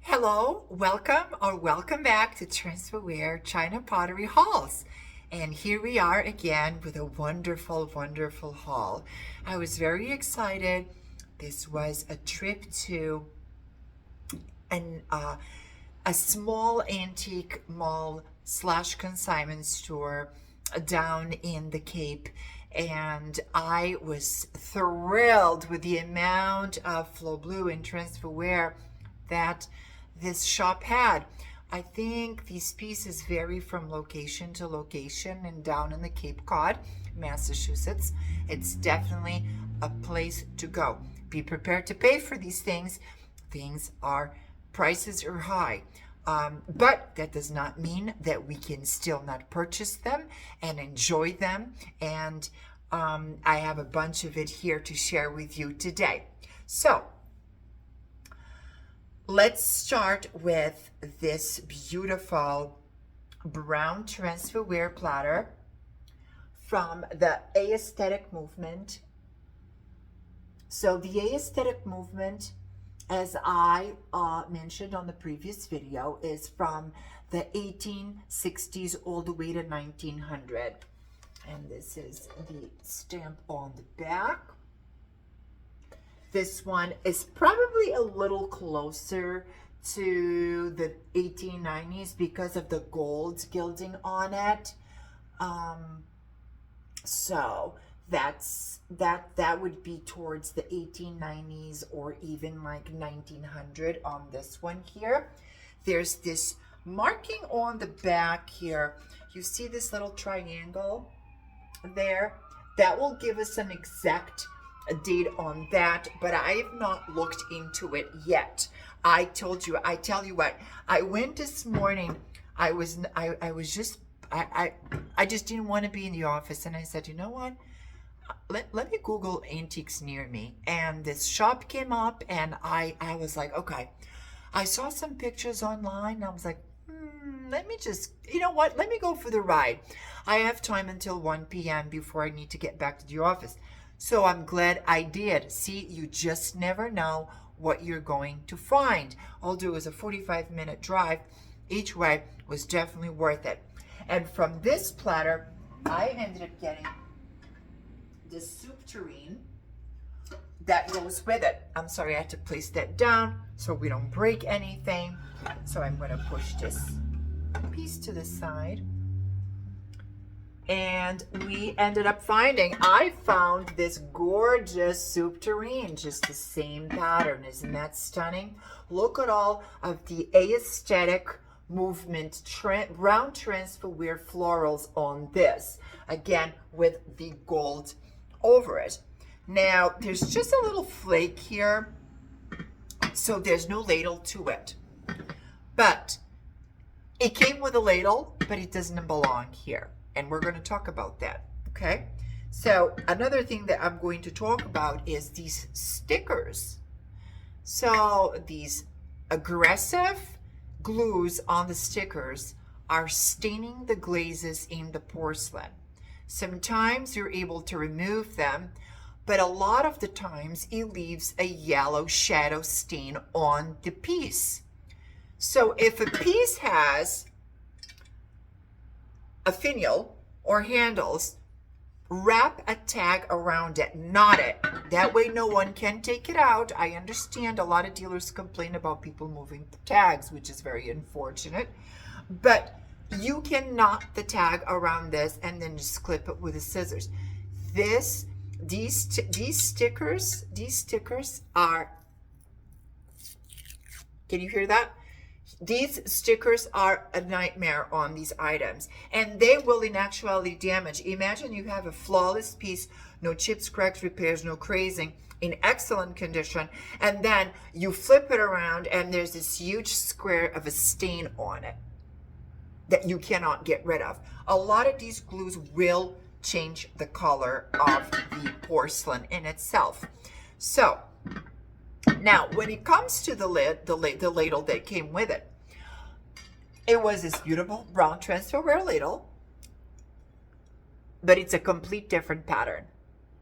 Hello, welcome back to Transferware China Pottery Hauls. And here we are again with a wonderful, wonderful haul. I was very excited. This was a trip to an a small antique mall slash consignment store down in the Cape, and I was thrilled with the amount of flow blue and transferware that this shop had. I think these pieces vary from location to location, and down in the Cape Cod, Massachusetts, it's definitely a place to go. Be prepared to pay for these things. Prices are high. But that does not mean that we can still not purchase them and enjoy them. And I have a bunch of it here to share with you today. So let's start with this beautiful brown transferware platter from the Aesthetic Movement. So the Aesthetic Movement, as I mentioned on the previous video, is from the 1860s all the way to 1900. And this is the stamp on the back. This one is probably a little closer to the 1890s because of the gold gilding on it. So that would be towards the 1890s or even like 1900 on this one here. There's this marking on the back here. You see this little triangle there? That will give us an exact date on that, but I have not looked into it yet. I tell you what, I went this morning. I just didn't want to be in the office, and I said, you know what? Let me Google antiques near me. And this shop came up, and I was like, okay. I saw some pictures online, and I was like, let me just, you know what? Let me go for the ride. I have time until 1 p.m. before I need to get back to the office. So I'm glad I did. See, you just never know what you're going to find. Although it was a 45-minute drive, each way was definitely worth it. And from this platter, I ended up getting this soup tureen that goes with it. I'm sorry, I had to place that down so we don't break anything. So I'm going to push this piece to the side. And I found this gorgeous soup tureen, just the same pattern. Isn't that stunning? Look at all of the Aesthetic Movement round transferware florals on this. Again, with the gold over it. Now, there's just a little flake here, so there's no ladle to it. But it came with a ladle, but it doesn't belong here. And we're going to talk about that, okay? So another thing that I'm going to talk about is these stickers. So these aggressive glues on the stickers are staining the glazes in the porcelain. Sometimes you're able to remove them, but a lot of the times it leaves a yellow shadow stain on the piece. So if a piece has a finial or handles, wrap a tag around it, knot it. That way no one can take it out. I understand a lot of dealers complain about people moving the tags, which is very unfortunate. But you can knot the tag around this and then just clip it with the scissors. These stickers are, can you hear that? These stickers are a nightmare on these items, and they will in actuality damage. Imagine you have a flawless piece, no chips, cracks, repairs, no crazing, in excellent condition, and then you flip it around and there's this huge square of a stain on it that you cannot get rid of. A lot of these glues will change the color of the porcelain in itself. So now, when it comes to the ladle that came with it, it was this beautiful brown transferware ladle, but it's a complete different pattern,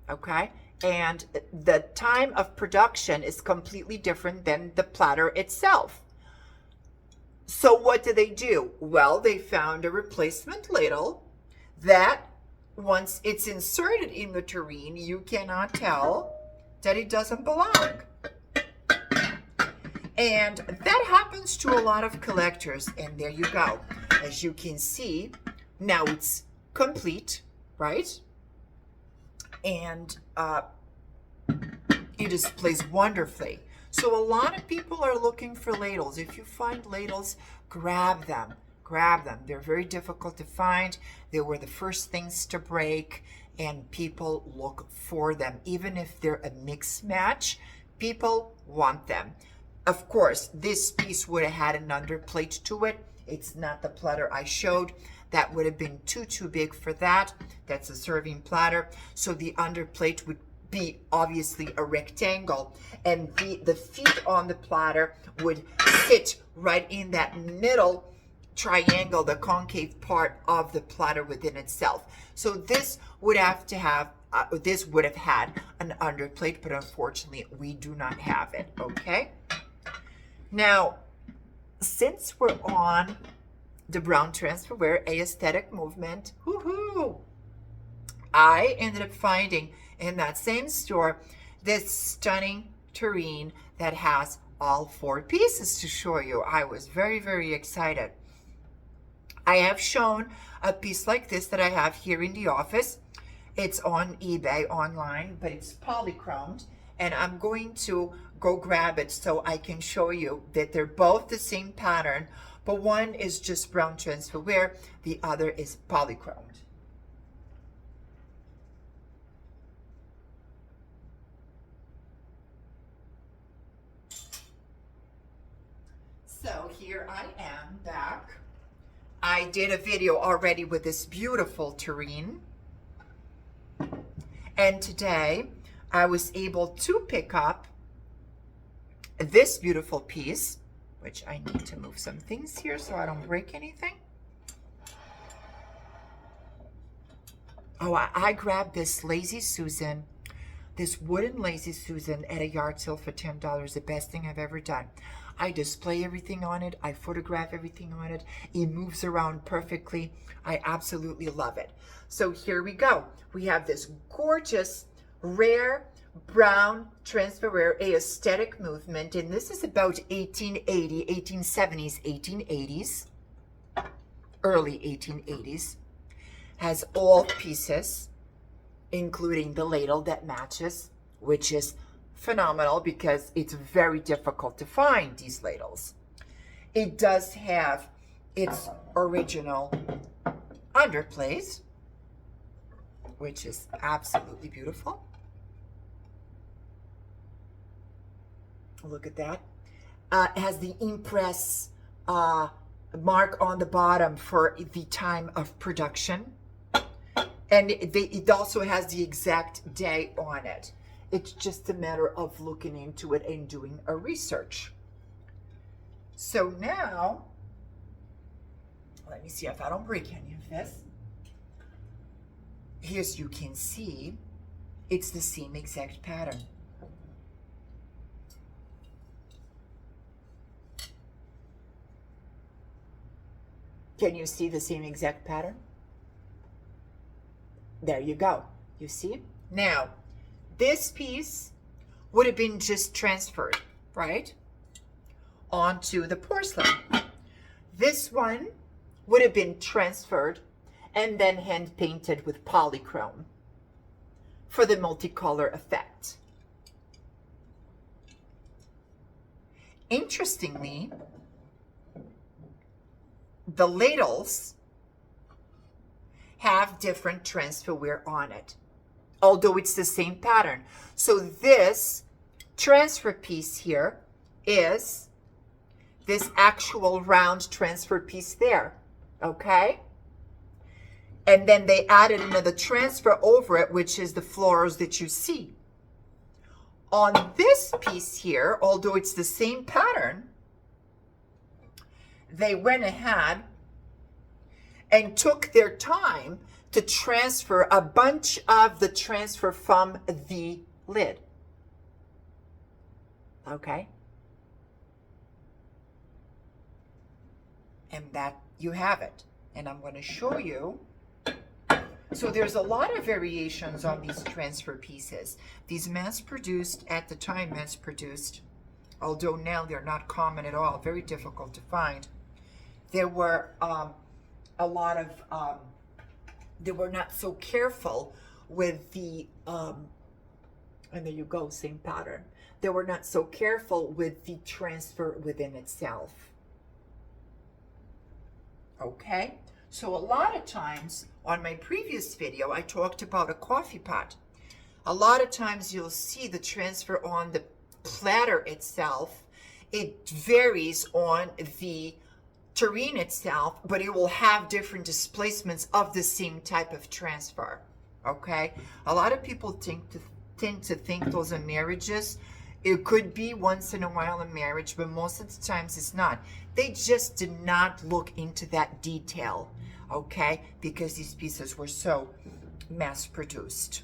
okay? And the time of production is completely different than the platter itself. So what do they do? Well, they found a replacement ladle that once it's inserted in the tureen, you cannot tell that it doesn't belong. And that happens to a lot of collectors. And there you go. As you can see, now it's complete, right? And it displays wonderfully. So a lot of people are looking for ladles. If you find ladles, grab them. Grab them. They're very difficult to find. They were the first things to break, and people look for them. Even if they're a mix match, people want them. Of course, this piece would have had an underplate to it. It's not the platter I showed. That would have been too big for that. That's a serving platter. So the underplate would be obviously a rectangle, and the feet on the platter would sit right in that middle triangle, the concave part of the platter within itself. So this would have to have this would have had an underplate, but unfortunately we do not have it. Okay, now since we're on the brown transferware aesthetic movement, woohoo, I ended up finding in that same store this stunning tureen that has all 4 pieces to show you. I was very excited. I have shown a piece like this that I have here in the office. It's on eBay online, but it's polychromed, and I'm going to go grab it so I can show you that they're both the same pattern, but one is just brown transferware, the other is polychromed. So here I am back. I did a video already with this beautiful tureen. And today I was able to pick up this beautiful piece, which I need to move some things here so I don't break anything. Oh, I grabbed this Lazy Susan, this wooden Lazy Susan at a yard sale for $10. The best thing I've ever done. I display everything on it. I photograph everything on it. It moves around perfectly. I absolutely love it. So here we go. We have this gorgeous, rare, brown Transferware Aesthetic Movement. And this is about 1880, 1870s, 1880s, early 1880s. Has all pieces, including the ladle that matches, which is phenomenal because it's very difficult to find these ladles. It does have its original underplate, which is absolutely beautiful. Look at that. It has the impress mark on the bottom for the time of production. And it also has the exact day on it. It's just a matter of looking into it and doing a research. So now, let me see if I don't break any of this. Here, as you can see, it's the same exact pattern. Can you see the same exact pattern? There you go. You see? Now, this piece would have been just transferred, right, onto the porcelain. This one would have been transferred and then hand painted with polychrome for the multicolor effect. Interestingly, the ladles have different transferware on it, although it's the same pattern. So this transfer piece here is this actual round transfer piece there, okay? And then they added another transfer over it, which is the florals that you see. On this piece here, although it's the same pattern, they went ahead and took their time to transfer a bunch of the transfer from the lid. Okay? And that you have it. And I'm going to show you. So there's a lot of variations on these transfer pieces. These mass-produced, at the time mass-produced, although now they're not common at all, very difficult to find. There were a lot of, they were not so careful with the, and there you go, same pattern. They were not so careful with the transfer within itself. Okay, so a lot of times on my previous video, I talked about a coffee pot. A lot of times you'll see the transfer on the platter itself. It varies on the tureen itself, but it will have different displacements of the same type of transfer. Okay, a lot of people tend to think those are marriages. It could be once in a while a marriage, but most of the times it's not. They just did not look into that detail, okay, because these pieces were so mass produced.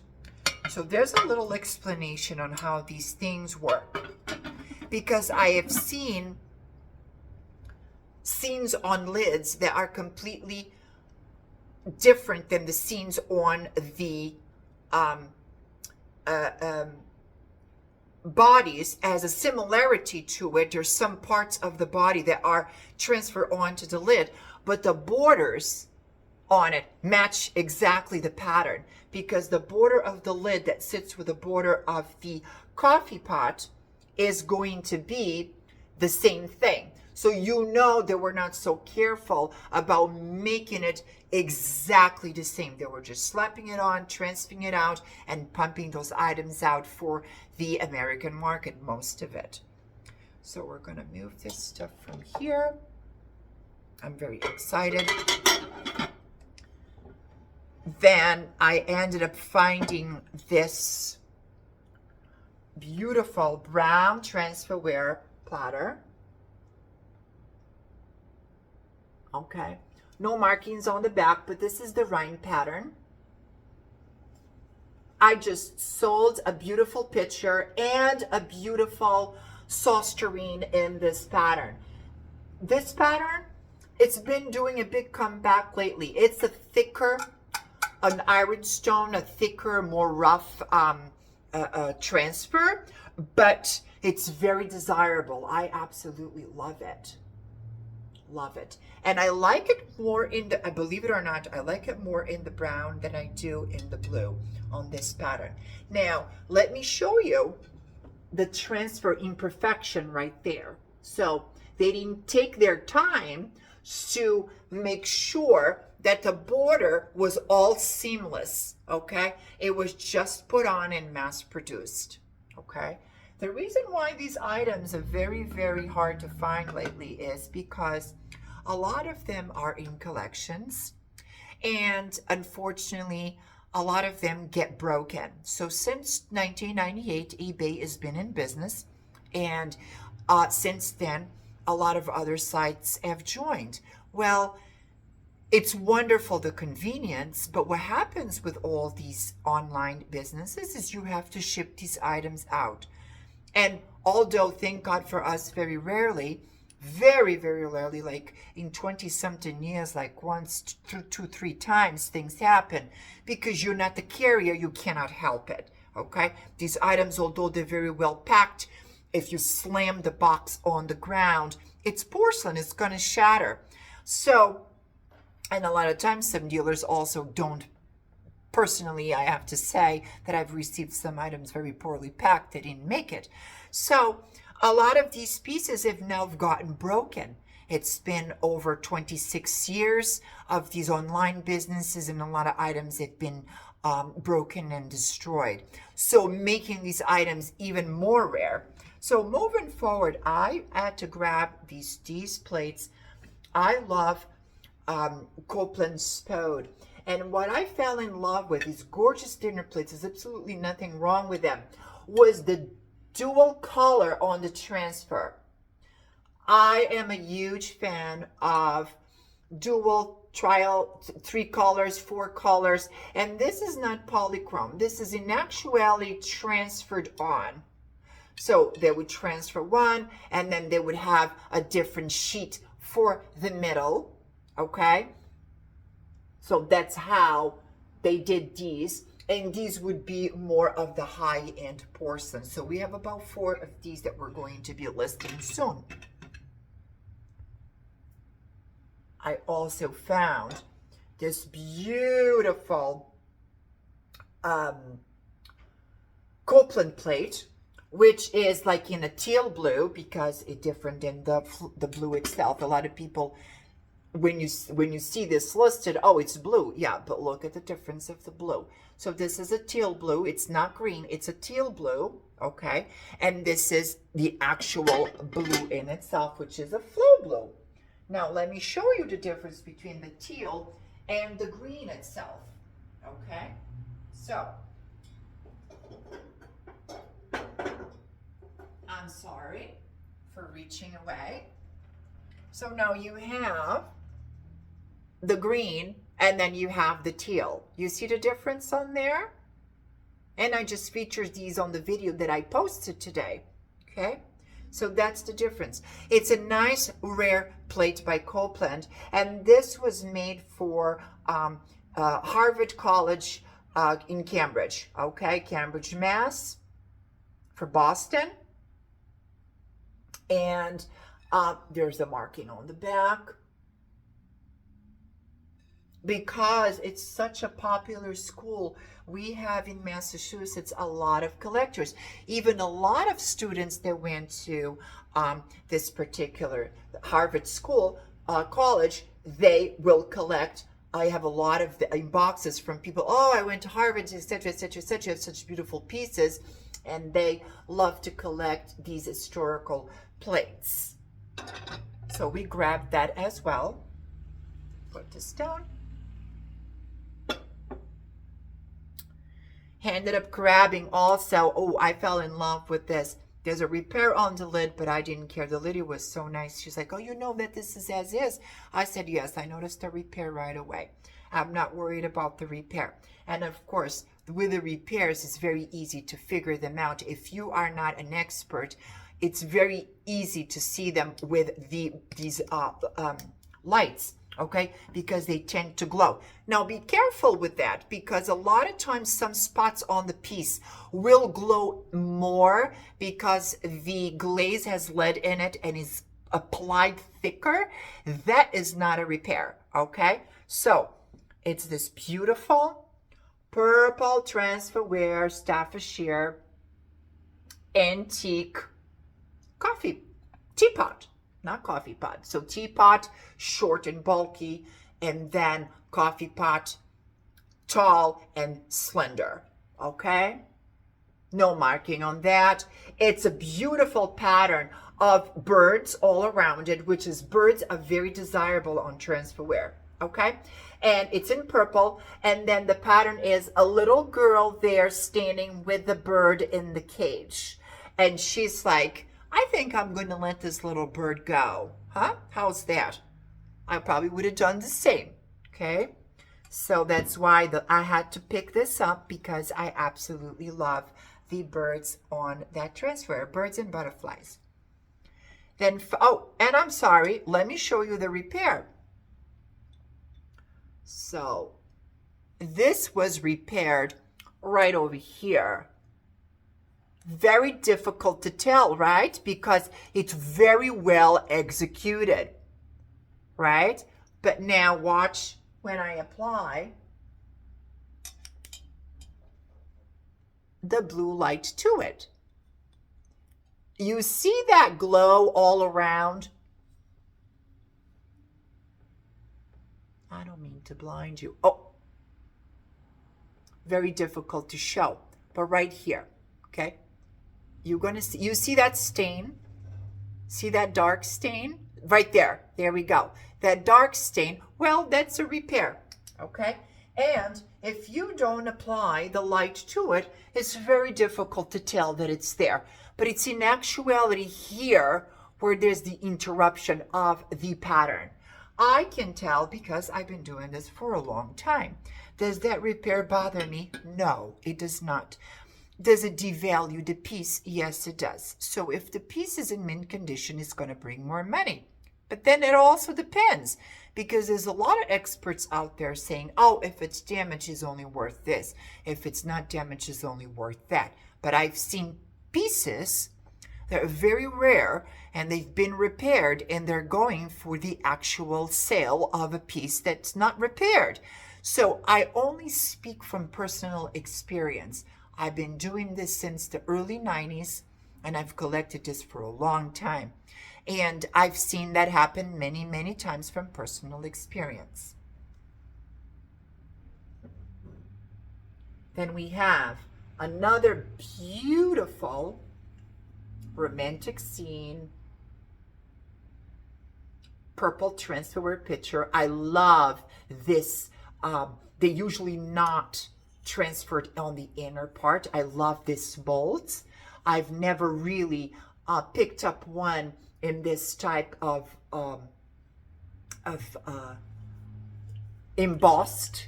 So there's a little explanation on how these things work, because I have seen scenes on lids that are completely different than the scenes on the bodies. As a similarity to it. There's some parts of the body that are transferred onto the lid, but the borders on it match exactly the pattern, because the border of the lid that sits with the border of the coffee pot is going to be the same thing. So you know they were not so careful about making it exactly the same. They were just slapping it on, transferring it out, and pumping those items out for the American market, most of it. So we're going to move this stuff from here. I'm very excited. Then I ended up finding this beautiful brown transferware platter. Okay, no markings on the back, but this is the rind pattern. I just sold a beautiful picture and a beautiful sauce tureen in this pattern. This pattern, it's been doing a big comeback lately. It's a thicker, an ironstone, a thicker, more rough transfer, but it's very desirable. I absolutely love it. Love it. And I like it more in the, believe it or not, I like it more in the brown than I do in the blue on this pattern. Now, let me show you the transfer imperfection right there. So they didn't take their time to make sure that the border was all seamless, okay? It was just put on and mass produced, okay? The reason why these items are very, very hard to find lately is because a lot of them are in collections, and unfortunately, a lot of them get broken. So since 1998, eBay has been in business, and since then, a lot of other sites have joined. Well, it's wonderful, the convenience, but what happens with all these online businesses is you have to ship these items out. And although, thank God for us, very rarely, very, very rarely, like in 20-something years, like once, two, three times things happen, because you're not the carrier, you cannot help it, okay? These items, although they're very well packed, if you slam the box on the ground, it's porcelain, it's going to shatter. So, and a lot of times some dealers also don't. Personally, I have to say that I've received some items very poorly packed. They didn't make it. So a lot of these pieces have now gotten broken. It's been over 26 years of these online businesses, and a lot of items have been broken and destroyed. So making these items even more rare. So moving forward, I had to grab these plates. I love Copeland Spode. And what I fell in love with, these gorgeous dinner plates, there's absolutely nothing wrong with them, was the dual color on the transfer. I am a huge fan of dual, trial, 3 colors, 4 colors, and this is not polychrome. This is in actuality transferred on. So they would transfer one, and then they would have a different sheet for the middle, okay? So that's how they did these. And these would be more of the high-end porcelain. So we have about 4 of these that we're going to be listing soon. I also found this beautiful Copeland plate, which is like in a teal blue because it's different than the blue itself. A lot of people, when you see this listed, oh, it's blue. Yeah, but look at the difference of the blue. So this is a teal blue. It's not green. It's a teal blue, okay? And this is the actual blue in itself, which is a flow blue. Now, let me show you the difference between the teal and the green itself, okay? So, I'm sorry for reaching away. So now you have the green and then you have the teal. You see the difference on there? And I just featured these on the video that I posted today, okay? So that's the difference. It's a nice rare plate by Copeland, and this was made for Harvard College in Cambridge, okay? Cambridge, Mass, for Boston. And there's a marking on the back. Because it's such a popular school, we have in Massachusetts a lot of collectors. Even a lot of students that went to this particular Harvard school, college, they will collect. I have a lot of boxes from people, oh, I went to Harvard, etc., etc., etc., have such beautiful pieces, and they love to collect these historical plates. So we grabbed that as well. Put this down. Ended up grabbing also, oh, I fell in love with this. There's a repair on the lid, but I didn't care. The lady was so nice. She's like, oh, you know that this is as is? I said, yes, I noticed the repair right away. I'm not worried about the repair. And of course, with the repairs, it's very easy to figure them out. If you are not an expert, it's very easy to see them with these lights. Okay, because they tend to glow. Now be careful with that, because a lot of times some spots on the piece will glow more because the glaze has lead in it and is applied thicker. That is not a repair, okay? So it's this beautiful purple Transferware Staffordshire antique coffee teapot. Not coffee pot. So teapot, short and bulky, and then coffee pot, tall and slender. Okay? No marking on that. It's a beautiful pattern of birds all around it, which is birds are very desirable on Transferware. Okay? And it's in purple, and then the pattern is a little girl there standing with the bird in the cage. And she's like, I think I'm going to let this little bird go. Huh? How's that? I probably would have done the same. Okay? So that's why I had to pick this up, because I absolutely love the birds on that Transferware. Birds and butterflies. Then, oh, and I'm sorry. Let me show you the repair. So, this was repaired right over here. Very difficult to tell, right? Because it's very well executed, right? But now watch when I apply the blue light to it. You see that glow all around? I don't mean to blind you. Oh, very difficult to show, but right here, okay? You're going to see, you see that stain? See that dark stain? Right there. There we go. That dark stain, well, that's a repair, okay? And if you don't apply the light to it, it's very difficult to tell that it's there. But it's in actuality here where there's the interruption of the pattern. I can tell because I've been doing this for a long time. Does that repair bother me? No, it does not. Does it devalue the piece? Yes, it does. So if the piece is in mint condition, it's going to bring more money. But then it also depends, because there's a lot of experts out there saying, oh, if it's damaged, it's only worth this. If it's not damaged, it's only worth that. But I've seen pieces that are very rare and they've been repaired and they're going for the actual sale of a piece that's not repaired. So I only speak from personal experience. I've been doing this since the early 90s and I've collected this for a long time. And I've seen that happen many, many times from personal experience. Then we have another beautiful romantic scene, purple transferware picture. I love this. They usually not transferred on the inner part. I love this mold. I've never really picked up one in this type of embossed.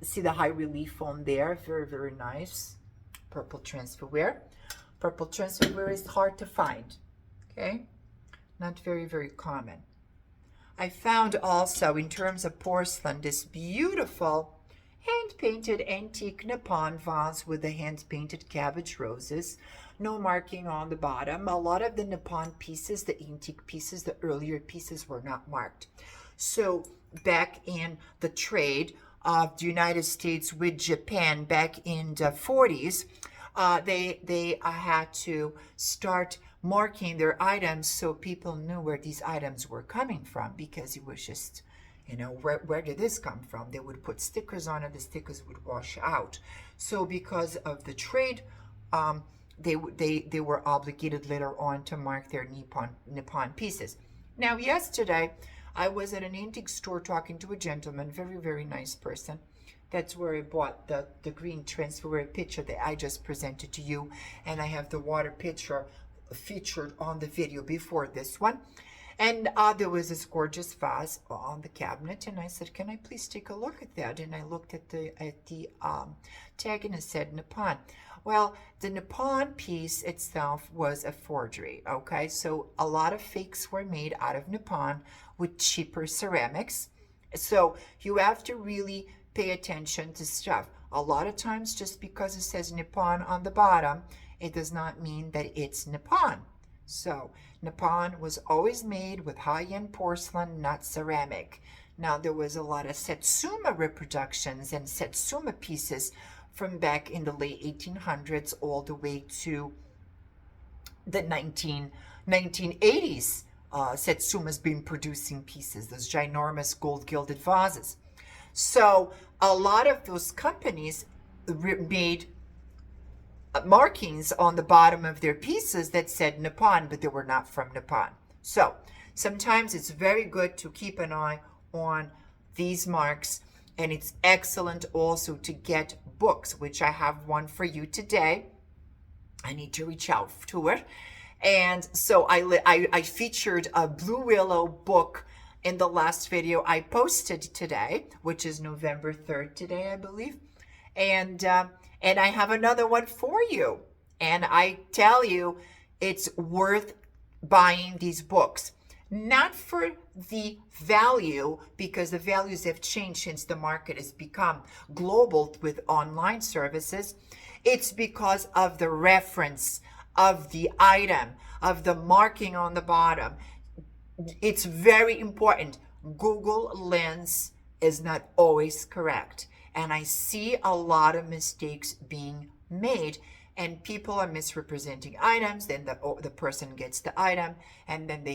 See the high relief on there, very, very nice. Purple transferware. Purple transferware is hard to find, okay? Not very, very common. I found also, in terms of porcelain, this beautiful hand-painted antique Nippon vase with the hand-painted cabbage roses. No marking on the bottom. A lot of the Nippon pieces, the antique pieces, the earlier pieces were not marked. So back in the trade of the United States with Japan back in the 40s, they had to start marking their items so people knew where these items were coming from, because it was just, you know, where did this come from? They would put stickers on it, the stickers would wash out. So because of the trade, they were obligated later on to mark their Nippon pieces. Now, yesterday, I was at an antique store talking to a gentleman, very, very nice person. That's where I bought the green transferware picture that I just presented to you. And I have the water picture featured on the video before this one. And there was this gorgeous vase on the cabinet. And I said, can I please take a look at that? And I looked at the tag and it said Nippon. Well, the Nippon piece itself was a forgery, okay? So a lot of fakes were made out of Nippon with cheaper ceramics. So you have to really pay attention to stuff. A lot of times, just because it says Nippon on the bottom, it does not mean that it's Nippon. So Nippon was always made with high-end porcelain, not ceramic. Now, there was a lot of Satsuma reproductions and Satsuma pieces from back in the late 1800s all the way to the 1980s. Satsuma's been producing pieces, those ginormous gold-gilded vases. So a lot of those companies made markings on the bottom of their pieces that said Nippon, but they were not from Nippon. So sometimes it's very good to keep an eye on these marks, and it's excellent also to get books, which I have one for you today. I need to reach out to it. And so I featured a Blue Willow book in the last video I posted today, which is November 3rd today, I believe. And I have another one for you. And I tell you, it's worth buying these books. Not for the value, because the values have changed since the market has become global with online services. It's because of the reference of the item, of the marking on the bottom. It's very important. Google Lens is not always correct. And I see a lot of mistakes being made, and people are misrepresenting items. Then the person gets the item, and then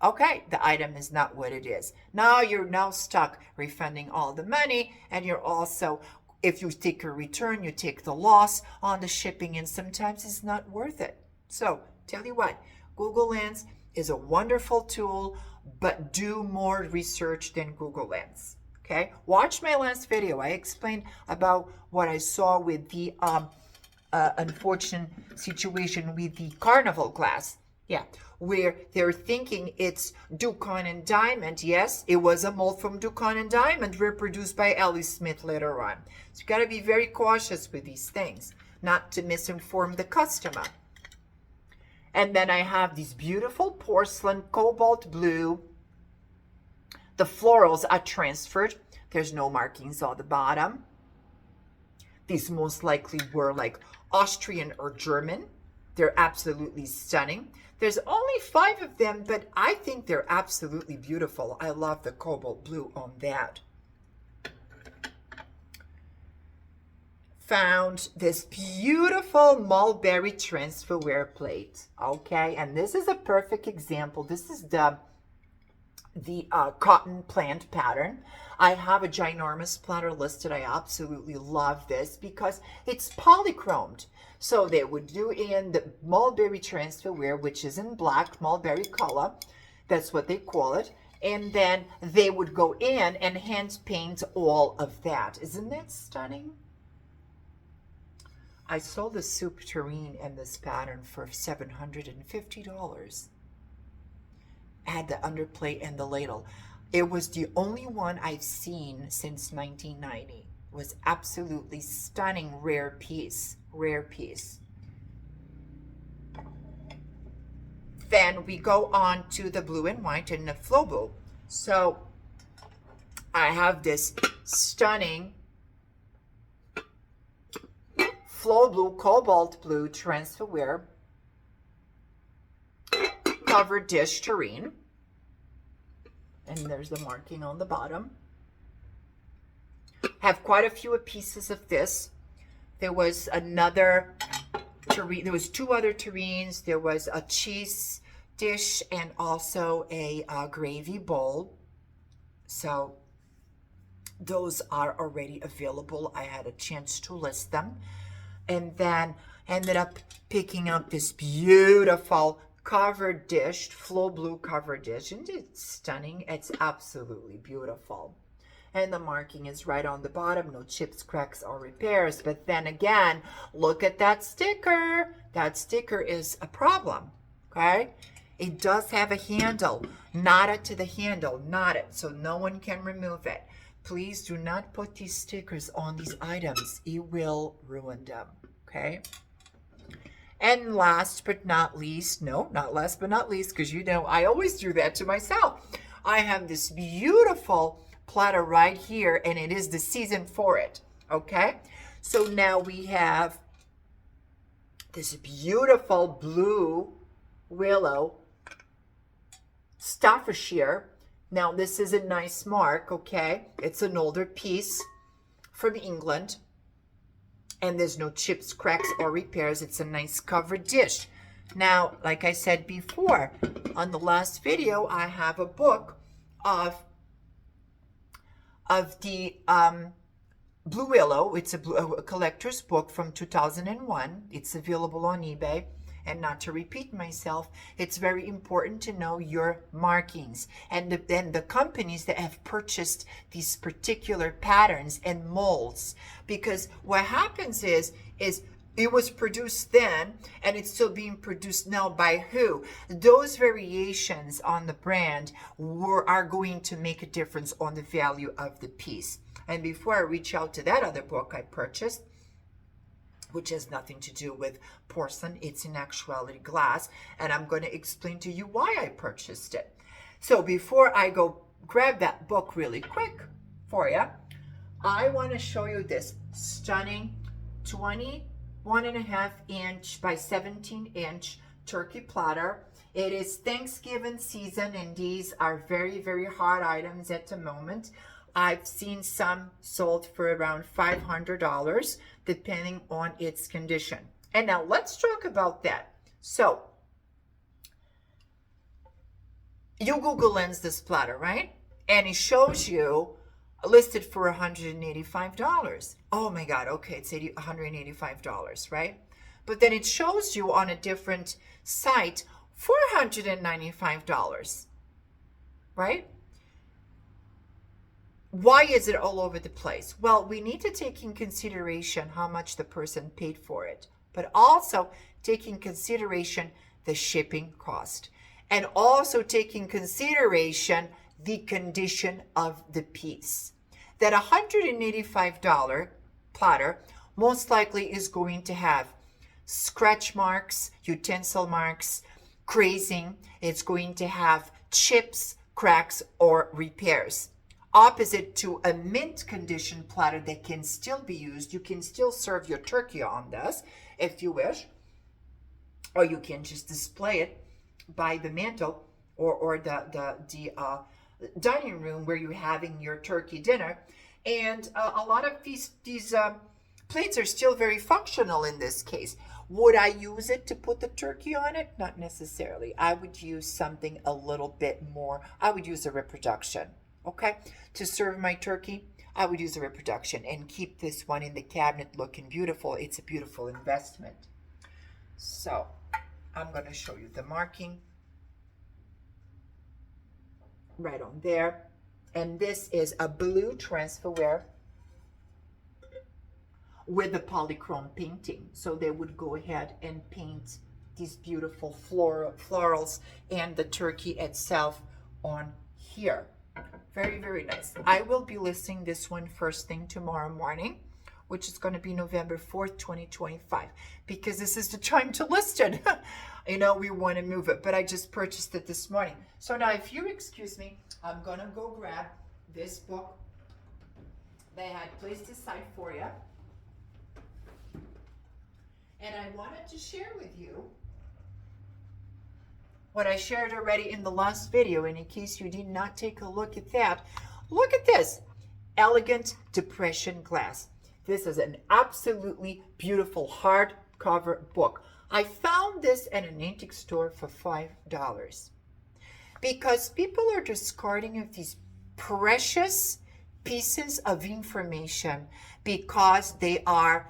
okay, the item is not what it is. Now you're now stuck refunding all the money, and you're also, if you take a return, you take the loss on the shipping, and sometimes it's not worth it. So tell you what, Google Lens is a wonderful tool, but do more research than Google Lens. Okay, watch my last video. I explained about what I saw with the unfortunate situation with the carnival glass. Yeah, where they're thinking it's Ducon and Diamond. Yes, it was a mold from Ducon and Diamond reproduced by Ellie Smith later on. So you got to be very cautious with these things, not to misinform the customer. And then I have these beautiful porcelain cobalt blue. The florals are transferred. There's no markings on the bottom. These most likely were like Austrian or German. They're absolutely stunning. There's only 5 of them, but I think they're absolutely beautiful. I love the cobalt blue on that. Found this beautiful mulberry transferware plate. Okay, and this is a perfect example. This is the cotton plant pattern. I have a ginormous platter listed. I absolutely love this because it's polychromed. So they would do in the mulberry transferware, which is in black, mulberry color. That's what they call it. And then they would go in and hand paint all of that. Isn't that stunning? I sold the soup tureen in this pattern for $750. Had the underplate and the ladle. It was the only one I've seen since 1990. It was absolutely stunning, rare piece. Then we go on to the blue and white and the flow blue. So I have this stunning flow blue, cobalt blue transferware covered dish tureen. And there's the marking on the bottom. Have quite a few pieces of this. There was another tureen. There was 2 other tureens. There was a cheese dish and also a gravy bowl. So those are already available. I had a chance to list them. And then ended up picking up this beautiful covered dish, flow blue covered dish, and it's stunning. It's absolutely beautiful. And the marking is right on the bottom, no chips, cracks, or repairs. But then again, look at that sticker. That sticker is a problem, okay? It does have a handle. Knot it to the handle, knot it, so no one can remove it. Please do not put these stickers on these items. It will ruin them, okay? And last but not least, no, not last but not least, because you know I always do that to myself. I have this beautiful platter right here, and it is the season for it, okay? So now we have this beautiful blue willow Staffordshire. Now this is a nice mark, okay? It's an older piece from England. And there's no chips, cracks, or repairs. It's a nice covered dish. Now, like I said before, on the last video, I have a book of the Blue Willow. It's a collector's book from 2001. It's available on eBay. And not to repeat myself, it's very important to know your markings and then the companies that have purchased these particular patterns and molds. Because what happens is it was produced then and it's still being produced now by who? Those variations on the brand are going to make a difference on the value of the piece. And before I reach out to that other book I purchased, which has nothing to do with porcelain, it's in actuality glass, and I'm going to explain to you why I purchased it. So before I go grab that book really quick for you, I want to show you this stunning 21.5 inch by 17 inch turkey platter. It is Thanksgiving season, and these are very, very hot items at the moment. I've seen some sold for around $500, depending on its condition. And now let's talk about that. So, you Google Lens this platter, right? And it shows you listed for $185. Oh my God, okay, it's $185, right? But then it shows you on a different site $495, right? Why is it all over the place? Well, we need to take in consideration how much the person paid for it, but also take in consideration the shipping cost, and also take in consideration the condition of the piece. That $185 platter most likely is going to have scratch marks, utensil marks, crazing. It's going to have chips, cracks, or repairs. Opposite to a mint condition platter that can still be used. You can still serve your turkey on this if you wish, or you can just display it by the mantle or the dining room where you're having your turkey dinner. And a lot of these plates are still very functional in this case. Would I use it to put the turkey on it? Not necessarily. I would use something a little bit more. I would use a reproduction, okay? To serve my turkey, I would use a reproduction and keep this one in the cabinet looking beautiful. It's a beautiful investment. So I'm going to show you the marking right on there. And this is a blue Transferware with the polychrome painting. So they would go ahead and paint these beautiful florals and the turkey itself on here. Very, very nice. I will be listing this one first thing tomorrow morning, which is going to be November 4th, 2025, because this is the time to list it. You know, we want to move it, but I just purchased it this morning. So now, if you excuse me, I'm going to go grab this book that I had placed aside for you. And I wanted to share with you what I shared already in the last video. And in case you did not take a look at that, look at this. Elegant Depression Glass. This is an absolutely beautiful hardcover book. I found this at an antique store for $5 because people are discarding of these precious pieces of information because they are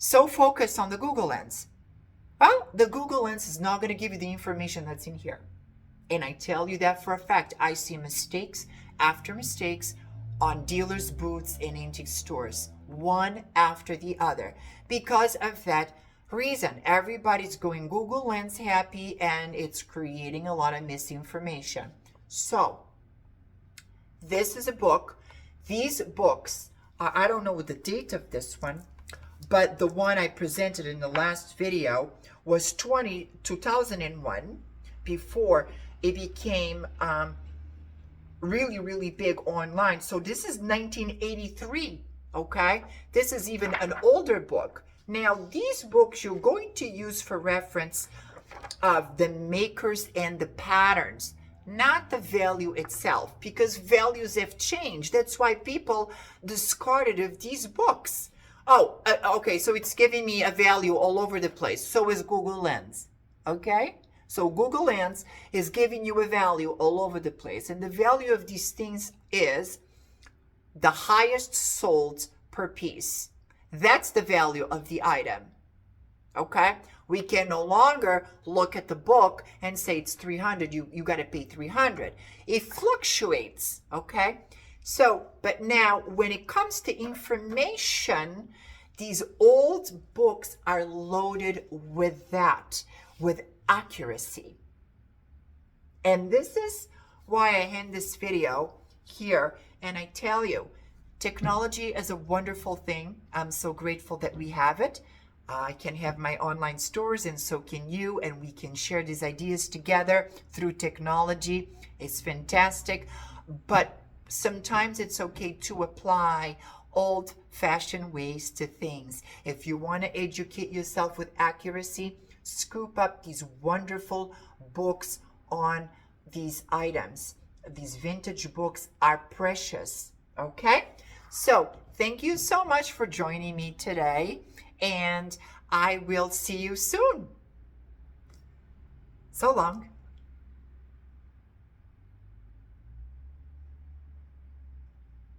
so focused on the Google Lens. Well, the Google Lens is not going to give you the information that's in here. And I tell you that for a fact. I see mistakes after mistakes on dealers' booths in antique stores, one after the other. Because of that reason, everybody's going Google Lens happy, and it's creating a lot of misinformation. So, this is a book. These books, I don't know the date of this one, but the one I presented in the last video was 2001, before it became really, really big online. So this is 1983, okay? This is even an older book. Now, these books you're going to use for reference of the makers and the patterns, not the value itself, because values have changed. That's why people discarded of these books. Oh, okay, so it's giving me a value all over the place. So is Google Lens, okay? So Google Lens is giving you a value all over the place. And the value of these things is the highest sold per piece. That's the value of the item, okay? We can no longer look at the book and say it's 300, you got to pay 300. It fluctuates, okay? So, but now when it comes to information, these old books are loaded with that, with accuracy. And this is why I end this video here. And I tell you, technology is a wonderful thing. I'm so grateful that we have it. I can have my online stores, and so can you, and we can share these ideas together through technology. It's fantastic. But sometimes it's okay to apply old-fashioned ways to things. If you want to educate yourself with accuracy, scoop up these wonderful books on these items. These vintage books are precious, okay? So thank you so much for joining me today, and I will see you soon. So long.